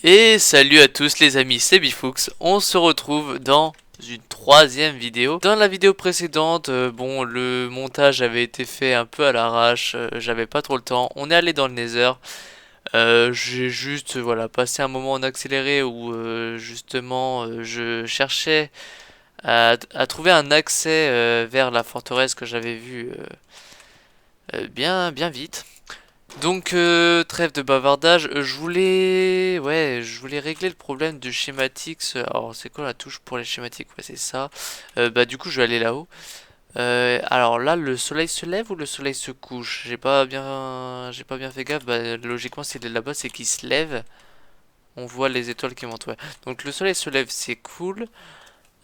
Et salut à tous les amis, c'est Bifux. On se retrouve dans une troisième vidéo. Dans la vidéo précédente, bon, le montage avait été fait un peu à l'arrache, j'avais pas trop le temps. On est allé dans le Nether. J'ai juste voilà passé un moment en accéléré où justement je cherchais à trouver un accès vers la forteresse que j'avais vue bien vite. Donc trêve de bavardage, je voulais régler le problème du schématix. Alors c'est quoi la touche pour les schématiques? Ouais, c'est ça. Bah du coup je vais aller là-haut. Alors là le soleil se lève ou le soleil se couche? J'ai pas bien fait gaffe. Bah logiquement s'il est là-bas c'est qu'il se lève. On voit les étoiles qui montent. Ouais. Donc le soleil se lève, c'est cool.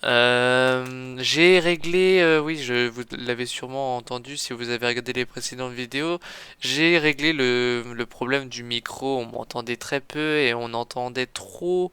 J'ai réglé, oui, vous l'avez sûrement entendu si vous avez regardé les précédentes vidéos, j'ai réglé le problème du micro. On m'entendait très peu et on entendait trop.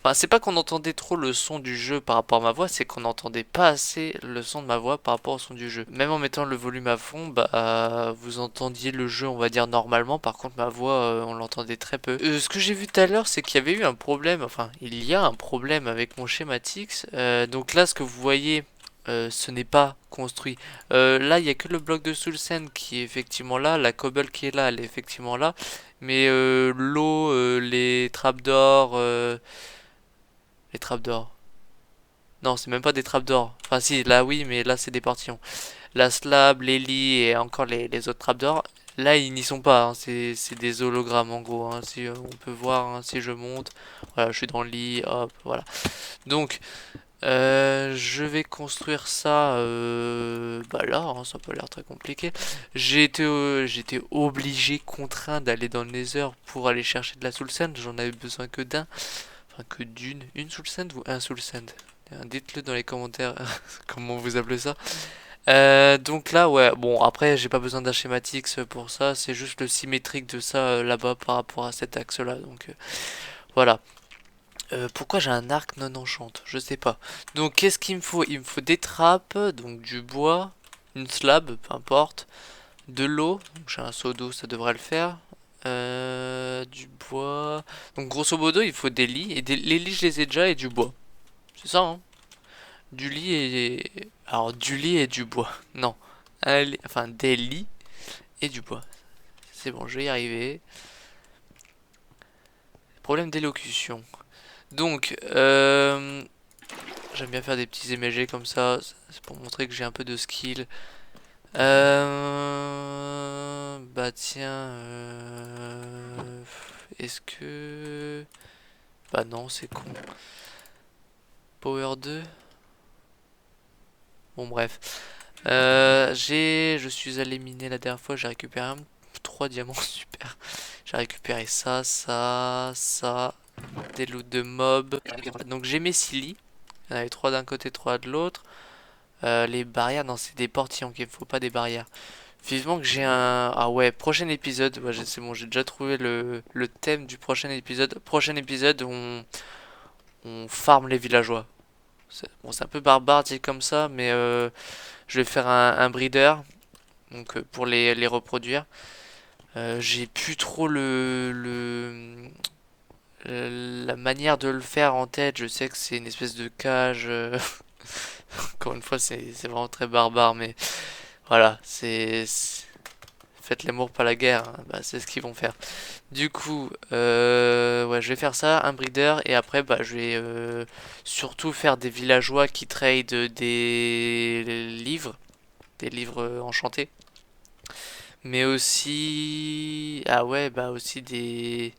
Enfin, c'est pas qu'on entendait trop le son du jeu par rapport à ma voix, c'est qu'on n'entendait pas assez le son de ma voix par rapport au son du jeu. Même en mettant le volume à fond, bah vous entendiez le jeu, on va dire normalement. Par contre, ma voix, on l'entendait très peu. Ce que j'ai vu tout à l'heure, c'est qu'il y avait eu un problème. Enfin, il y a un problème avec mon schématix. Donc là, ce que vous voyez, ce n'est pas construit. Là, il y a que le bloc de Soulsen qui est effectivement là, la cobble qui est là, elle est effectivement là. Mais l'eau, les trapdoors, les trappes d'or. Non, c'est même pas des trappes d'or. Enfin, si, là oui, mais là c'est des portillons. La slab, les lits et encore les autres trappes d'or. Là, ils n'y sont pas. Hein. C'est des hologrammes en gros. Hein. Si on peut voir, hein, si je monte. Voilà, je suis dans le lit. Hop, voilà. Donc, je vais construire ça. Bah là, hein, ça peut l'air très compliqué. J'étais obligé, contraint d'aller dans le Nether pour aller chercher de la Soul Sand. J'en avais besoin que d'un. Enfin, que d'une. Une Soul Sand ou un Soul Sand? Dites-le dans les commentaires comment vous appelez ça. Donc là, ouais, bon, après, j'ai pas besoin d'un schématique pour ça, c'est juste le symétrique de ça là-bas par rapport à cet axe-là. Donc voilà. Pourquoi j'ai un arc non enchante? Je sais pas. Donc qu'est-ce qu'il me faut? Il me faut des trappes, donc du bois, une slab, peu importe, de l'eau, donc j'ai un seau d'eau, ça devrait le faire. Du bois. Donc grosso modo, il faut des lits, et les lits je les ai déjà, et du bois. C'est ça, hein? Du lit et... Alors, du lit et du bois. Non. Enfin, des lits et du bois. C'est bon, je vais y arriver. Problème d'élocution. Donc, j'aime bien faire des petits émégés comme ça. C'est pour montrer que j'ai un peu de skill. Bah tiens... Est-ce que... Bah non, c'est con. Power 2. Bon, bref. Je suis allé miner la dernière fois, j'ai récupéré 3 diamants, super. J'ai récupéré ça, ça, des loots de mobs. Donc j'ai mes 6 lits. Il y en avait 3 d'un côté, 3 de l'autre. Les barrières, non, c'est des portillons qu'il ne faut pas des barrières. Vivement que j'ai un... Ah ouais, prochain épisode, ouais, c'est bon, j'ai déjà trouvé le thème du prochain épisode. Prochain épisode, on farm les villageois. Bon, c'est un peu barbare dit comme ça, mais je vais faire un breeder, donc pour les reproduire. J'ai plus trop la manière de le faire en tête. Je sais que c'est une espèce de cage. Encore une fois, c'est vraiment très barbare, mais voilà, faites l'amour pas la guerre. Hein. Bah, c'est ce qu'ils vont faire. Du coup, ouais, je vais faire ça, un breeder, et après, bah, je vais surtout faire des villageois qui trade des livres enchantés. Mais aussi, ah ouais, bah aussi des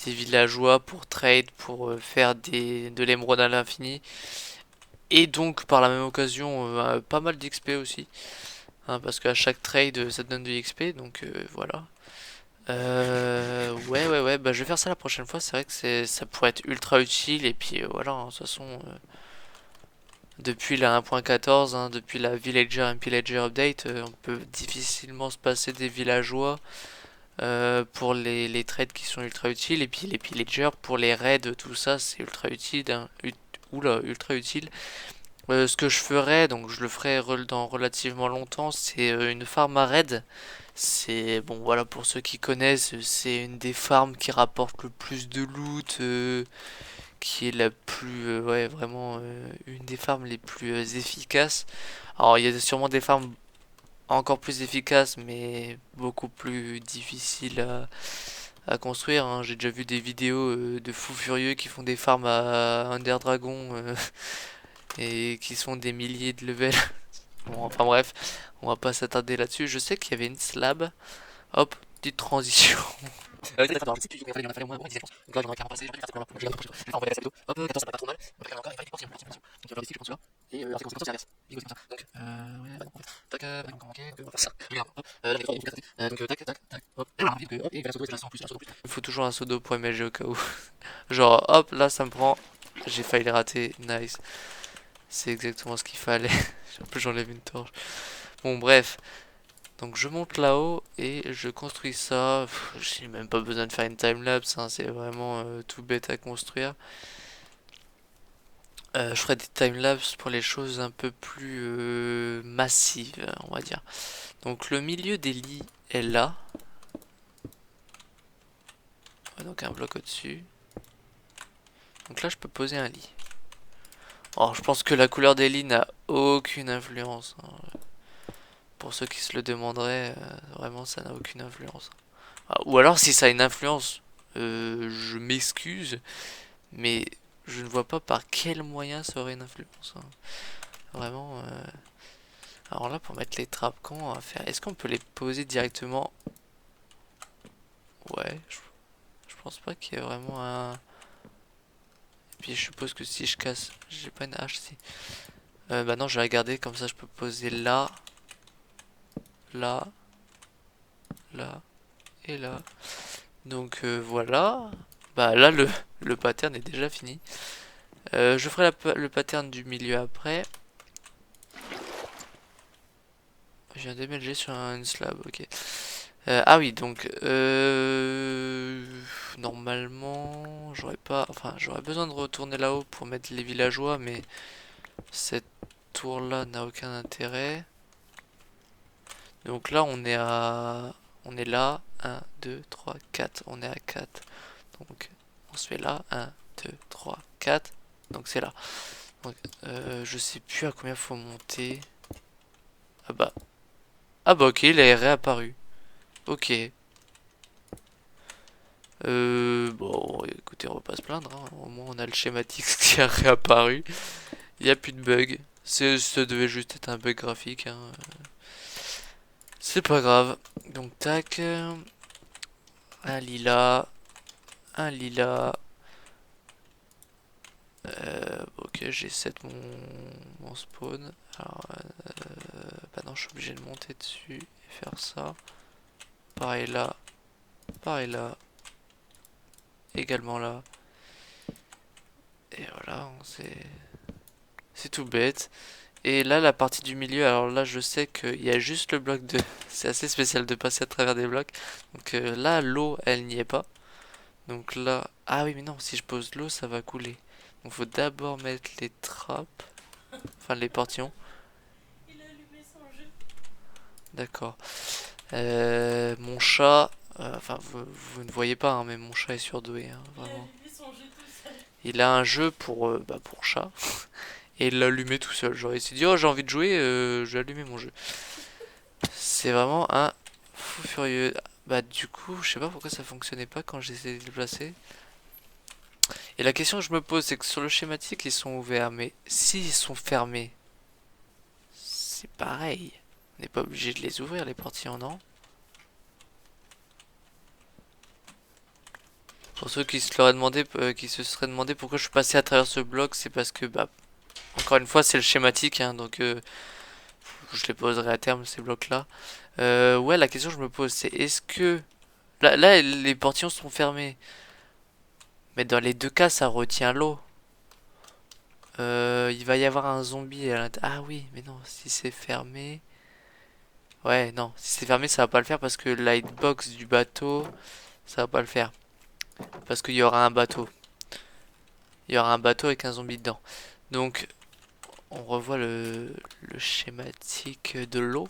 villageois pour trade, pour faire de l'émeraude à l'infini. Et donc, par la même occasion, pas mal d'XP aussi. Hein, parce qu'à chaque trade, ça te donne de l'XP, donc voilà. Ouais, bah je vais faire ça la prochaine fois. C'est vrai que ça pourrait être ultra utile. Et puis voilà, hein, de toute façon, depuis la 1.14, hein, depuis la Villager and Pillager Update, on peut difficilement se passer des villageois pour les trades qui sont ultra utiles. Et puis les pillagers pour les raids, tout ça, c'est ultra utile. Hein, oula, ultra utile. Ce que je ferais, donc je le ferai dans relativement longtemps, c'est une farm à raid. C'est bon, voilà, pour ceux qui connaissent, c'est une des farms qui rapporte le plus de loot, qui est la plus, ouais, vraiment une des farms les plus efficaces. Alors, il y a sûrement des farms encore plus efficaces, mais beaucoup plus difficiles à construire, hein. J'ai déjà vu des vidéos de fous furieux qui font des farms à Under Dragon et qui sont des milliers de levels. Bon, enfin bref, on va pas s'attarder là-dessus. Je sais qu'il y avait une slab. Hop, petite transition. Je sais plus, il en a fallu au moins 10 je pense. Donc là, j'en ai carrément passé, j'aurais pu faire cette première. Je vais envoyer la vidéo. Hop, 14, ça va pas trop mal. Donc là, encore, il fallait des portions. Donc il y a plein d'ici, je pense là. Et la conséquence, c'est l'inverse. Bigo, c'est comme ça. Donc, ouais, bah non, en fait. Tac, bah non, comment manquer, on va faire ça. Regarde, hop, là, les trois, il faut casser. Donc, tac, tac, tac, hop. Et voilà, hop, et il va la sauter, c'est la en plus, la sauter en plus. Il faut toujours un pseudo pour MLG au cas où. Genre, hop, là, ça me prend. J'ai failli le rater, nice. C'est exactement ce qu'il fallait. En plus, j'enlève une torche. Bon, bref. Donc je monte là-haut et je construis ça. J'ai même pas besoin de faire une timelapse, hein, c'est vraiment tout bête à construire. Je ferai des timelapses pour les choses un peu plus massives, on va dire. Donc le milieu des lits est là. Donc un bloc au-dessus. Donc là je peux poser un lit. Alors je pense que la couleur des lits n'a aucune influence, hein. Pour ceux qui se le demanderaient, vraiment ça n'a aucune influence. Ah, ou alors si ça a une influence, je m'excuse. Mais je ne vois pas par quel moyen ça aurait une influence, hein. Vraiment. Alors là, pour mettre les trappes, comment on va faire? Est-ce qu'on peut les poser directement? Ouais, je pense pas qu'il y ait vraiment un. Et puis je suppose que si je casse. J'ai pas une hache si. Bah non, je vais regarder, comme ça je peux poser là, là, là et là. Donc voilà. Bah là, le pattern est déjà fini. Je ferai le pattern du milieu après. Je viens d'émerger sur une slab, ok. Ah oui, donc normalement j'aurais pas, enfin j'aurais besoin de retourner là-haut pour mettre les villageois, mais cette tour-là n'a aucun intérêt. Donc là on est là, un 2 3 4 on est à 4. Donc on se fait là, un 2 3 4. Donc c'est là. Donc, je sais plus à combien faut monter. Ah bah, ah bah ok, il est réapparu. Ok. Bon, écoutez, on va pas se plaindre, hein. Au moins on a le schématique qui a réapparu. Il n'y a plus de bug. Ça devait juste être un bug graphique, hein. C'est pas grave. Donc tac. Un lilas. Un lilas. Ok, j'ai 7 mon spawn. Alors, bah non, je suis obligé de monter dessus et faire ça. Pareil là. Pareil là. Également là. Et voilà, c'est tout bête. Et là, la partie du milieu, alors là, je sais qu'il y a juste le bloc de... C'est assez spécial de passer à travers des blocs. Donc là, l'eau, elle n'y est pas. Donc là... Ah oui, mais non, si je pose l'eau, ça va couler. Donc faut d'abord mettre les trappes. Enfin, les portillons. D'accord. Mon chat... enfin, vous ne voyez pas, hein, mais mon chat est surdoué, hein, vraiment. Il a un jeu bah, pour chat. Et il l'a allumé tout seul. Genre, il s'est dit, oh, j'ai envie de jouer, je vais allumer mon jeu. C'est vraiment un fou furieux. Bah du coup, je sais pas pourquoi ça fonctionnait pas quand j'essayais de le placer. Et la question que je me pose, c'est que sur le schématique, ils sont ouverts, mais s'ils sont fermés, c'est pareil. On n'est pas obligé de les ouvrir, les portillons, non? Pour ceux qui se l'auraient demandé, qui se seraient demandé pourquoi je suis passé à travers ce bloc, c'est parce que, bah, encore une fois, c'est le schématique, hein, donc je les poserai à terme, ces blocs-là. Ouais, la question que je me pose, c'est est-ce que... Là, les portillons sont fermés. Mais dans les deux cas, ça retient l'eau. Il va y avoir un zombie à l'intérieur. Ah oui, mais non, si c'est fermé... Ouais, non, si c'est fermé, ça va pas le faire parce que la hitbox du bateau, ça va pas le faire. Parce qu'il y aura un bateau. Il y aura un bateau avec un zombie dedans. Donc, on revoit le schématique de l'eau.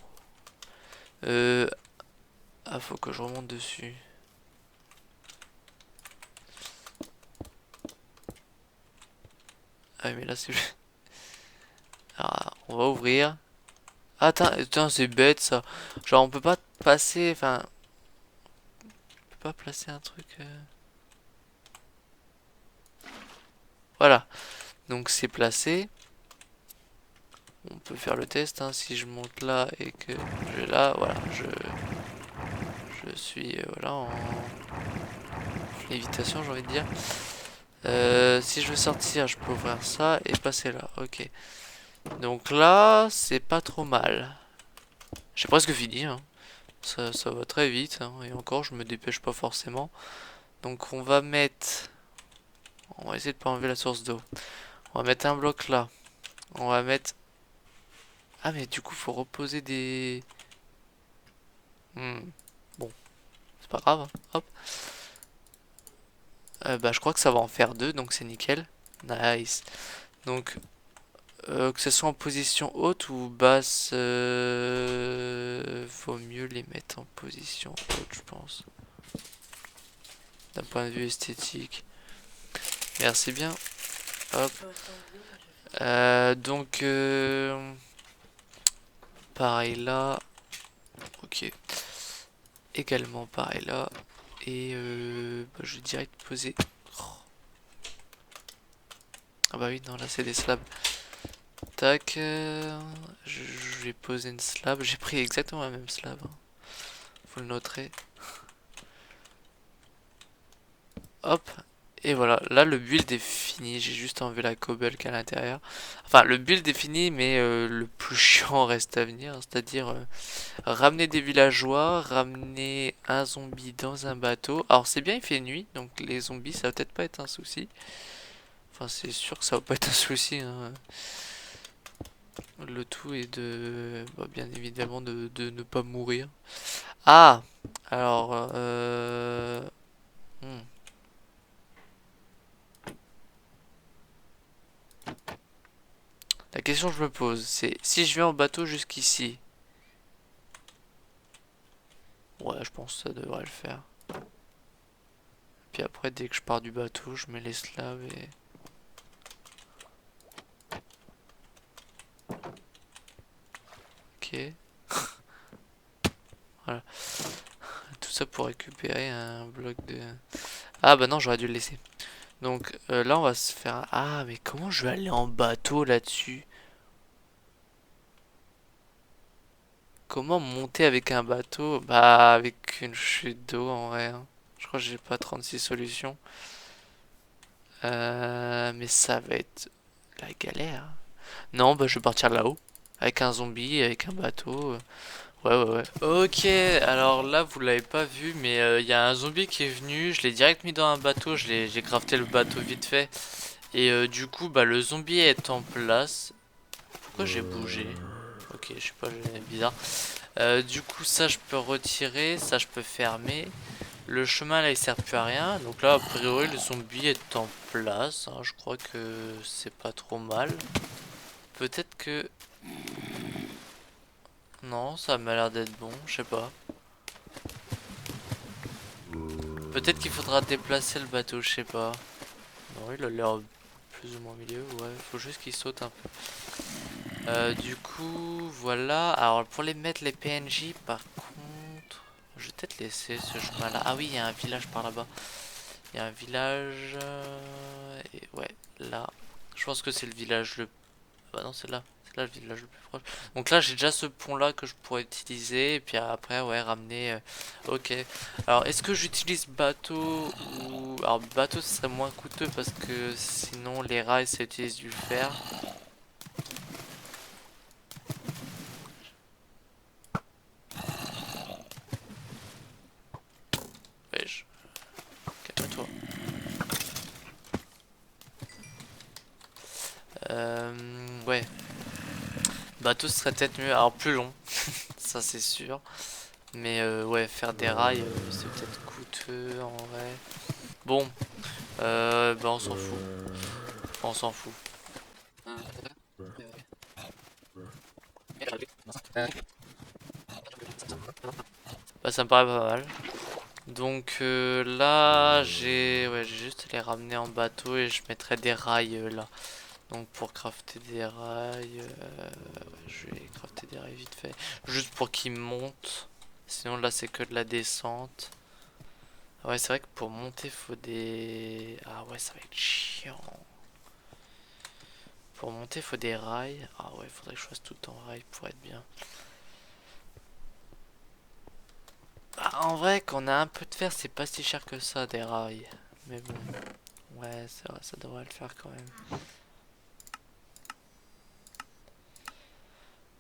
Euh, Ah, faut que je remonte dessus. Ah, mais là, c'est... Alors, on va ouvrir. Ah, attends, c'est bête, ça. Genre, on peut pas passer... Enfin... On peut pas placer un truc... Voilà. Donc, c'est placé. On peut faire le test, hein. Si je monte là et que je vais là, voilà. Je suis, voilà, en lévitation, j'ai envie de dire. Si je veux sortir, je peux ouvrir ça et passer là. Ok. Donc là, c'est pas trop mal. J'ai presque fini, hein. Ça va très vite, hein. Et encore, je me dépêche pas forcément. Donc on va mettre... On va essayer de pas enlever la source d'eau. On va mettre un bloc là. On va mettre... Ah mais du coup, faut reposer des... Bon, c'est pas grave, hein. Hop. Bah je crois que ça va en faire deux, donc c'est nickel. Nice. Donc que ce soit en position haute ou basse, faut mieux les mettre en position haute, je pense. D'un point de vue esthétique. Merci bien. Hop. Donc, pareil là. Ok. Également pareil là. Et bah, je vais direct poser. Oh. Ah bah oui, non, là c'est des slabs. Tac. Je vais poser une slab. J'ai pris exactement la même slab, hein. Vous le noterez. Hop. Et voilà, là le build est fini, j'ai juste enlevé la cobble qui est à l'intérieur. Enfin, le build est fini, mais le plus chiant reste à venir, c'est-à-dire ramener des villageois, ramener un zombie dans un bateau. Alors c'est bien, il fait nuit, donc les zombies ça va peut-être pas être un souci. Enfin, c'est sûr que ça va pas être un souci, hein. Le tout est de, bah, bien évidemment, de ne pas mourir. Ah! Alors, hmm. La question que je me pose, c'est si je vais en bateau jusqu'ici. Ouais, je pense que ça devrait le faire. Puis après, dès que je pars du bateau, je mets les slabs et... Ok. Voilà. Tout ça pour récupérer un bloc de... Ah bah non, j'aurais dû le laisser. Donc là, on va se faire... Ah, mais comment je vais aller en bateau là-dessus? Comment monter avec un bateau? Bah, avec une chute d'eau en vrai, hein. Je crois que j'ai pas 36 solutions. Mais ça va être la galère. Non, bah je vais partir là-haut. Avec un zombie, avec un bateau. Ouais, ouais, ouais. Ok, alors là, vous l'avez pas vu, mais il y a un zombie qui est venu. Je l'ai direct mis dans un bateau. J'ai crafté le bateau vite fait. Et du coup, bah le zombie est en place. Pourquoi j'ai bougé? Ok, je sais pas, c'est bizarre. Du coup, ça, je peux retirer. Ça, je peux fermer. Le chemin, là, il sert plus à rien. Donc là, a priori, le zombie est en place, hein. Je crois que c'est pas trop mal. Peut-être que... Non, ça m'a l'air d'être bon, je sais pas. Peut-être qu'il faudra déplacer le bateau, je sais pas. Non, il a l'air plus ou moins au milieu, ouais. Faut juste qu'il saute un peu. Du coup, voilà. Alors, pour les mettre, les PNJ, par contre... Je vais peut-être laisser ce chemin-là. Ah oui, il y a un village par là-bas. Il y a un village... Et ouais, là. Je pense que c'est le village le... Bah non, c'est là. C'est là le village le plus proche. Donc là, j'ai déjà ce pont-là que je pourrais utiliser. Et puis après, ouais, ramener... Ok. Alors, est-ce que j'utilise bateau ou... Alors, bateau, ce serait moins coûteux parce que sinon, les rails, ça utilise du fer. Wesh. Calme-toi. Ouais. Bateau, ce serait peut-être mieux. Alors, plus long. Ça, c'est sûr. Mais ouais, faire des rails, c'est peut-être coûteux en vrai. Bon, bah on s'en fout. On s'en fout. Bah Ça me paraît pas mal. Donc là, j'ai juste les ramener en bateau et je mettrai des rails là. Donc pour crafter des rails, je vais crafter des rails vite fait. Juste pour qu'ils montent. Sinon là c'est que de la descente. Ouais, c'est vrai que pour monter faut des... Ah ouais, ça va être chiant. Pour monter faut des rails. Ah ouais, faudrait que je fasse tout en rails pour être bien. Bah, en vrai, quand on a un peu de fer, c'est pas si cher que ça des rails. Mais bon, ouais, c'est vrai, ça devrait le faire quand même.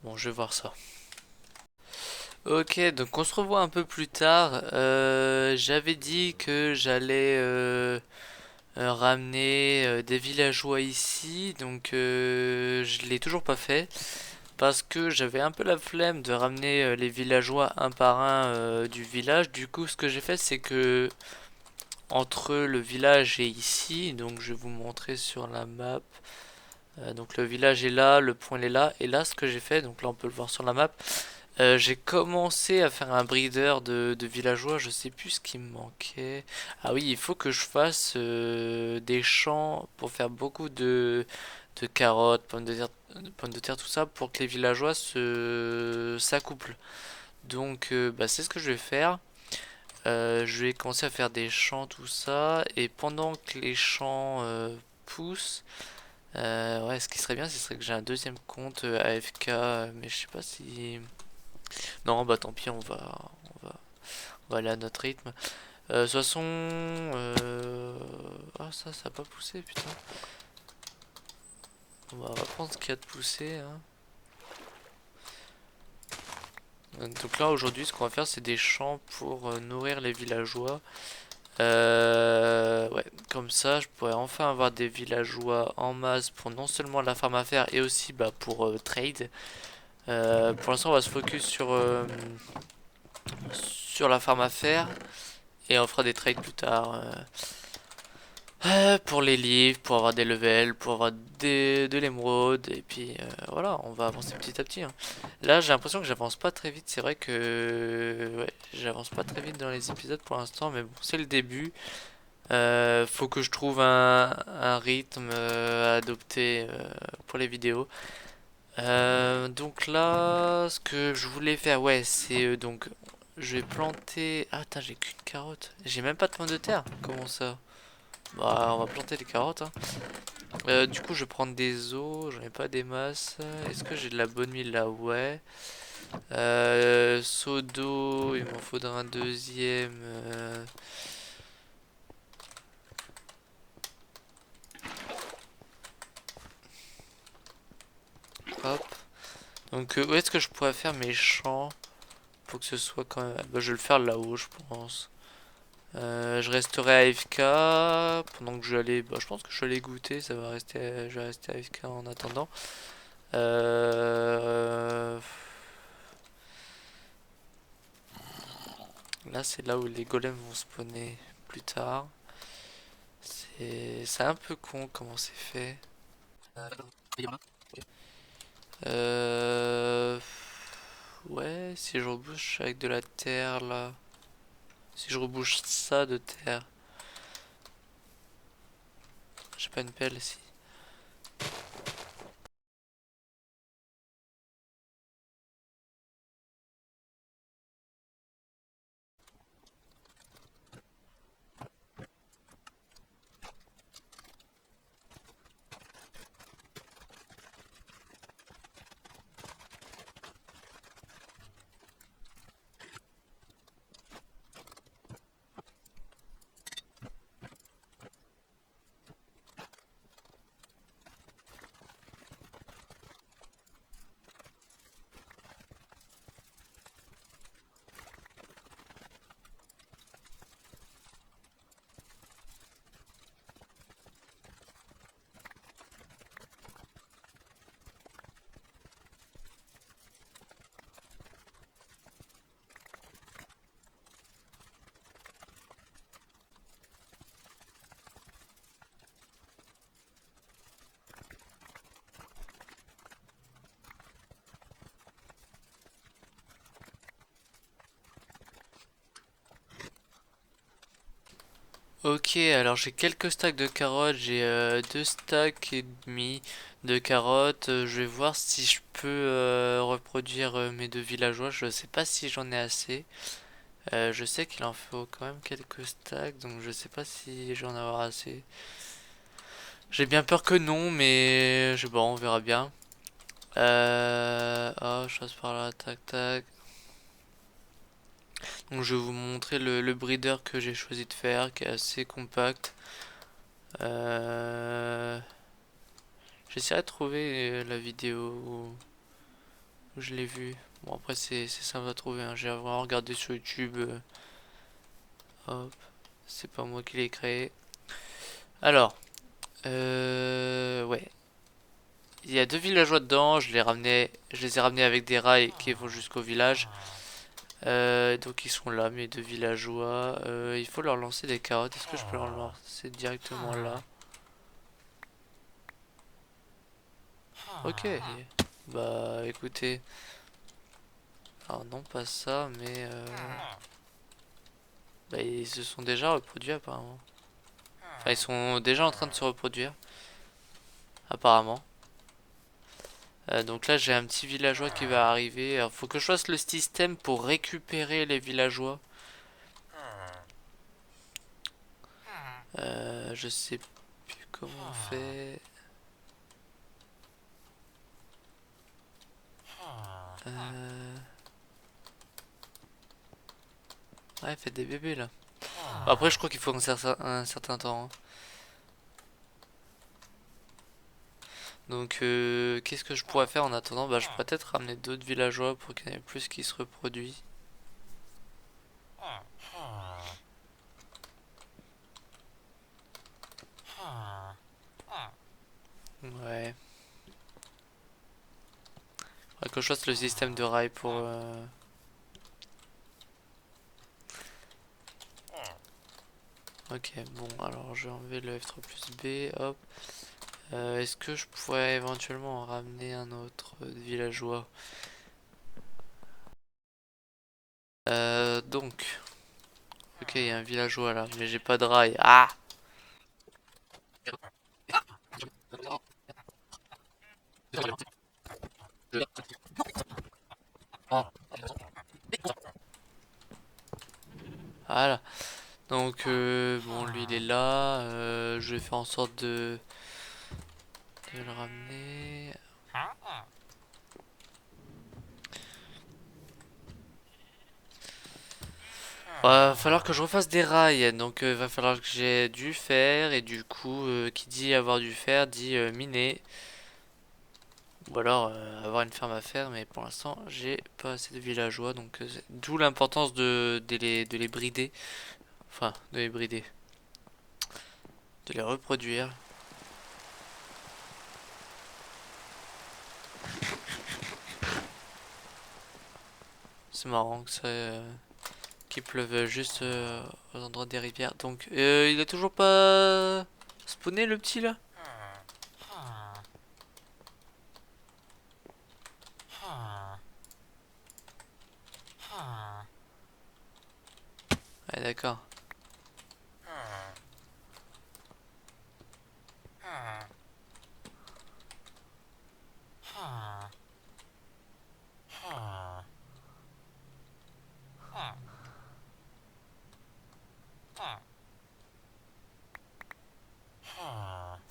Bon, je vais voir ça. Ok, donc on se revoit un peu plus tard. J'avais dit que j'allais ramener des villageois ici, donc je l'ai toujours pas fait parce que j'avais un peu la flemme de ramener les villageois un par un du village. Du coup, ce que j'ai fait, c'est que entre le village et ici, donc je vais vous montrer sur la map. Donc le village est là, le point il est là, et là ce que j'ai fait, donc là on peut le voir sur la map. J'ai commencé à faire un breeder de villageois, je sais plus ce qui me manquait. Ah oui, il faut que je fasse des champs pour faire beaucoup de carottes, pommes de terre, tout ça, pour que les villageois s'accouplent. Donc bah, c'est ce que je vais faire. Je vais commencer à faire des champs, tout ça, et pendant que les champs poussent, ouais, ce qui serait bien, ce serait que j'ai un deuxième compte AFK, mais je sais pas si... Non, bah tant pis, on va, on va aller à notre rythme. De toute façon, ah ça a pas poussé, putain. On va prendre ce qu'il y a de poussé, hein. Donc là, aujourd'hui, ce qu'on va faire, c'est des champs pour nourrir les villageois. Ouais, comme ça, je pourrais enfin avoir des villageois en masse pour non seulement la farm à faire et aussi bah, pour trade. Pour l'instant, on va se focus sur la farm à faire et on fera des trades plus tard. Pour les livres, pour avoir des levels, pour avoir de l'émeraude, et puis voilà, on va avancer petit à petit, hein. Là, j'ai l'impression que j'avance pas très vite, c'est vrai que ouais, j'avance pas très vite dans les épisodes pour l'instant, mais bon, c'est le début. Faut que je trouve un rythme à adopter pour les vidéos. Donc là, ce que je voulais faire, ouais, c'est donc je vais planter. Ah, attends, j'ai qu'une carotte. J'ai même pas de pomme de terre. Comment ça? Bah, on va planter des carottes, hein. Du coup, je vais prendre des os. J'en ai pas des masses. Est-ce que j'ai de la bonne mille là? Ouais. Seau d'eau, il m'en faudra un deuxième. Hop. Donc, où est-ce que je pourrais faire mes champs pour que ce soit quand même. Bah, je vais le faire là-haut, je pense. Je resterai AFK pendant que je vais aller. Bah, je pense que je vais aller goûter. Ça va rester. Je vais rester AFK en attendant. Euh... Là, c'est là où les golems vont spawner plus tard. C'est un peu con comment c'est fait. Euh... Ouais, si je rebouche avec de la terre là. Si je rebouche ça de terre. J'ai pas une pelle ici. Ok, alors j'ai quelques stacks de carottes, j'ai 2 stacks et demi de carottes. Je vais voir si je peux reproduire mes 2 villageois. Je sais pas si j'en ai assez. Je sais qu'il en faut quand même quelques stacks, donc je sais pas si j'en aurai assez. J'ai bien peur que non, mais bon, on verra bien. Oh, je passe par là, tac tac. Donc je vais vous montrer le breeder que j'ai choisi de faire, qui est assez compact. Euh... J'essaierai de trouver la vidéo où je l'ai vue. Bon après c'est simple à trouver, hein. J'ai vraiment regardé sur YouTube. Hop, c'est pas moi qui l'ai créé. Alors, ouais. Il y a 2 villageois dedans, je les ai ramenés avec des rails qui vont jusqu'au village. Donc ils sont là, mes 2 villageois. Il faut leur lancer des carottes. Est-ce que je peux leur lancer directement là? Ok. Bah écoutez. Alors non pas ça, mais bah, ils se sont déjà reproduits apparemment. Enfin ils sont déjà en train de se reproduire. Apparemment. Donc là j'ai un petit villageois qui va arriver. Alors faut que je fasse le système pour récupérer les villageois. Je sais plus comment on fait. Euh... Ouais, faites des bébés là. Après, je crois qu'il faut un certain temps, hein. Donc, qu'est-ce que je pourrais faire en attendant? Bah, je pourrais peut-être ramener d'autres villageois pour qu'il y en ait plus qui se reproduisent. Ouais. Faudrait que je fasse le système de rail pour. Ok, bon, alors je vais enlever le F3 plus B, hop. Est-ce que je pourrais éventuellement en ramener un autre villageois? Donc. Ok, il y a un villageois là, mais j'ai pas de rail. Ah! Voilà. Donc, bon, lui il est là. Je vais faire en sorte de le ramener. Va falloir que je refasse des rails, donc va falloir que j'ai du fer, et du coup, qui dit avoir du fer dit miner, ou alors avoir une ferme à faire, mais pour l'instant j'ai pas assez de villageois, donc d'où l'importance de les brider, enfin de les brider, de les reproduire. C'est marrant que ça, qu'il pleuve juste aux endroits des rivières, donc il a toujours pas spawné le petit là? Ouais d'accord.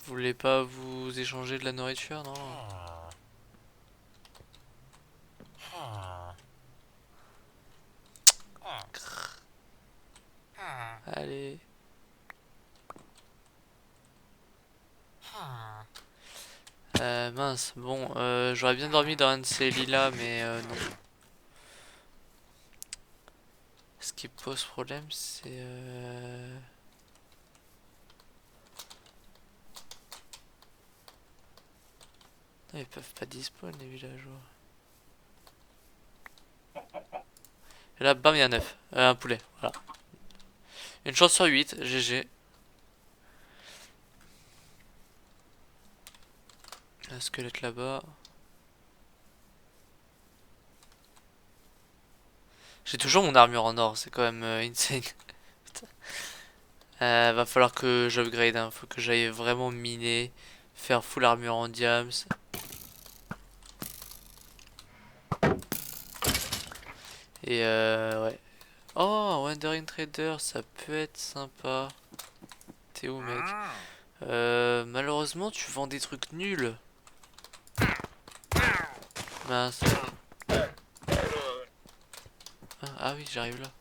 Vous voulez pas vous échanger de la nourriture, non? Allez. Mince, bon, j'aurais bien dormi dans un de ces lits-là, mais non. Ce qui pose problème, c'est... non, ils peuvent pas despawn, les villageois. Et là, bam, il y a un œuf. Un poulet, voilà. Une chance sur 8, GG. Un squelette là-bas. J'ai toujours mon armure en or, c'est quand même insane. Putain. Va falloir que j'upgrade, hein. Faut que j'aille vraiment miner, faire full armure en diams. Et ouais. Oh, Wandering Trader, ça peut être sympa. T'es où, mec? Malheureusement, tu vends des trucs nuls. Mince. Ah oui, j'arrive là.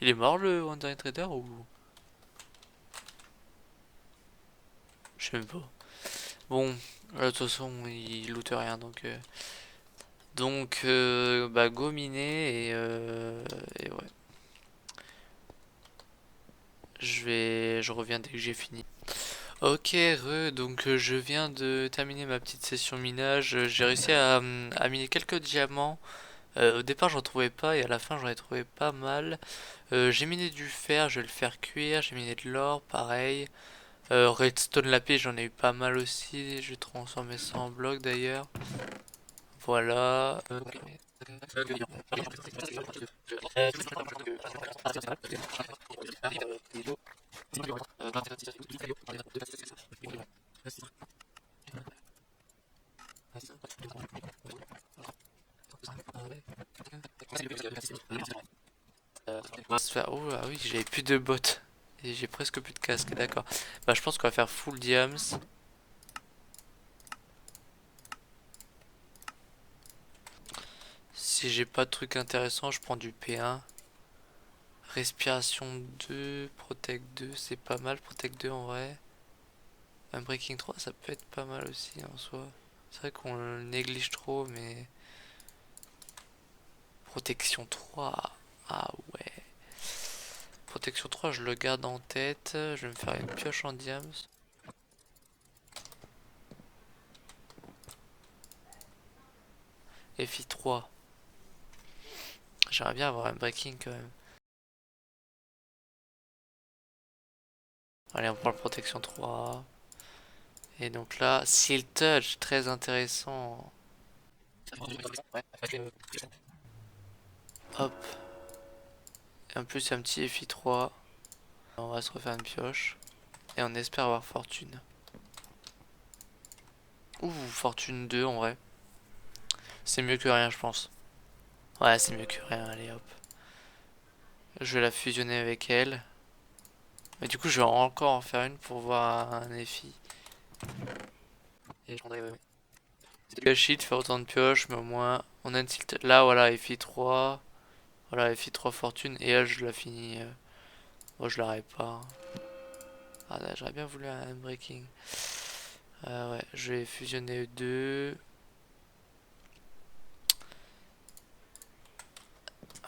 Il est mort le Wandering Trader ou... Je sais même pas. Bon, de toute façon, il loot rien donc bah go miner et ouais. Je reviens dès que j'ai fini. Ok, donc je viens de terminer ma petite session minage. J'ai réussi à miner quelques diamants. Au départ, j'en trouvais pas et à la fin, j'en ai trouvé pas mal. J'ai miné du fer, je vais le faire cuire. J'ai miné de l'or, pareil. Redstone lapis, j'en ai eu pas mal aussi. Je vais transformer ça en bloc d'ailleurs. Voilà. Oh, ah oui, j'avais plus de bottes. Et j'ai presque plus de casque, d'accord. Bah, je pense qu'on va faire full diams. Si j'ai pas de truc intéressant, je prends du P1. Respiration 2, Protect 2, c'est pas mal. Protect 2 en vrai. Unbreaking 3, ça peut être pas mal aussi en soi. C'est vrai qu'on le néglige trop, mais. Protection 3. Ah ouais. Protection 3, je le garde en tête. Je vais me faire une pioche en diams. FI 3. J'aimerais bien avoir un breaking quand même. Allez, on prend le protection 3. Et donc là, Seal Touch, très intéressant. Hop. Et en plus, un petit FI 3. On va se refaire une pioche. Et on espère avoir fortune. Ouh, fortune 2 en vrai. C'est mieux que rien, je pense. Ouais, c'est mieux que rien, allez hop. Je vais la fusionner avec elle. Mais du coup, je vais encore en faire une pour voir un FI. Et je prendrai, ouais. C'est gâchis de faire autant de pioches, mais au moins, on a une tilt. Là, voilà, FI 3. Voilà, FI 3 fortune. Et elle, je la finis. Moi, je l'arrête pas. Ah, là, j'aurais bien voulu un breaking. Ouais, je vais fusionner eux deux.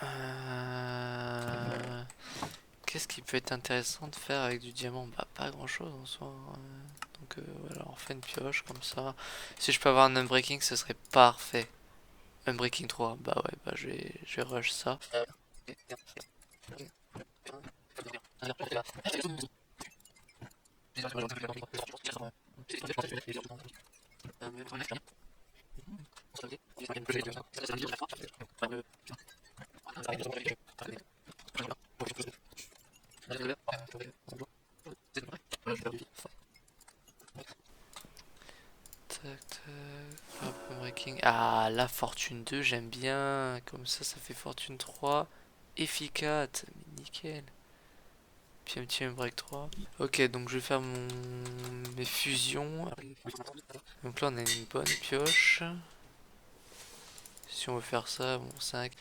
Euh, Qu'est-ce qui peut être intéressant de faire avec du diamant? Bah, pas grand chose en soi, hein. Donc voilà, on fait une pioche comme ça. Si je peux avoir un unbreaking, ce serait parfait. Unbreaking 3, bah ouais, bah je vais rush ça. Tac, tac. Hop, unbreaking. Ah, la fortune 2, j'aime bien. Comme ça fait fortune 3. Efficace, mais nickel. Puis un petit unbreak 3. Ok, donc je vais faire mes fusions. Donc là, on a une bonne pioche. Si on veut faire ça, bon, 5.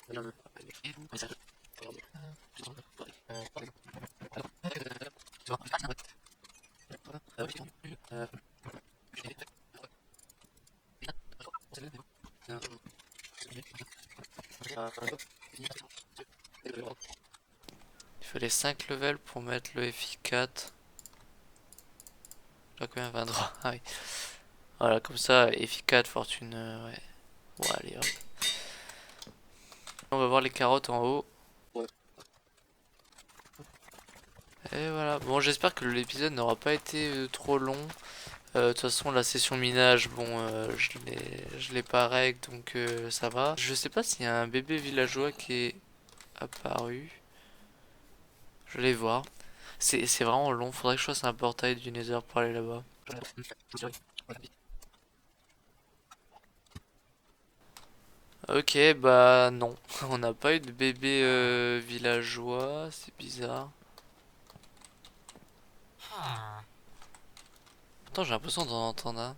Il fallait 5 levels pour mettre le FI4. Là, combien? 23. Ah oui. Voilà, comme ça, FI4, fortune. Ouais. Bon, allez, hop. On va voir les carottes en haut. Et voilà. Bon, j'espère que l'épisode n'aura pas été trop long. De toute façon, la session minage, bon, je l'ai pas règle, donc ça va. Je sais pas s'il y a un bébé villageois qui est apparu. Je vais voir. C'est vraiment long, faudrait que je fasse un portail du Nether pour aller là-bas. Ok, bah non. On n'a pas eu de bébé villageois, c'est bizarre. Attends, j'ai l'impression d'en entendre un.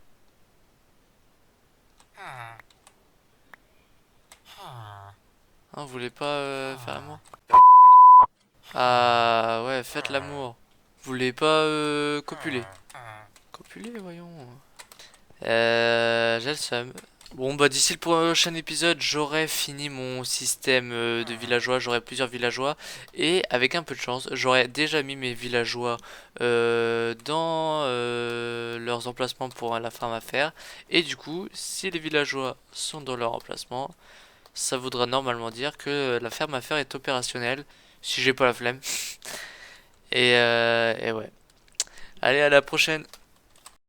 Ah, vous voulez pas faire l'amour? Ah ouais, faites l'amour. Vous voulez pas copuler? Copuler, voyons. J'ai le seum. Bon bah d'ici le prochain épisode j'aurai fini mon système de villageois, j'aurai plusieurs villageois et avec un peu de chance j'aurai déjà mis mes villageois dans leurs emplacements pour la ferme à faire et du coup si les villageois sont dans leur emplacement ça voudra normalement dire que la ferme à faire est opérationnelle si j'ai pas la flemme et ouais. Allez à la prochaine.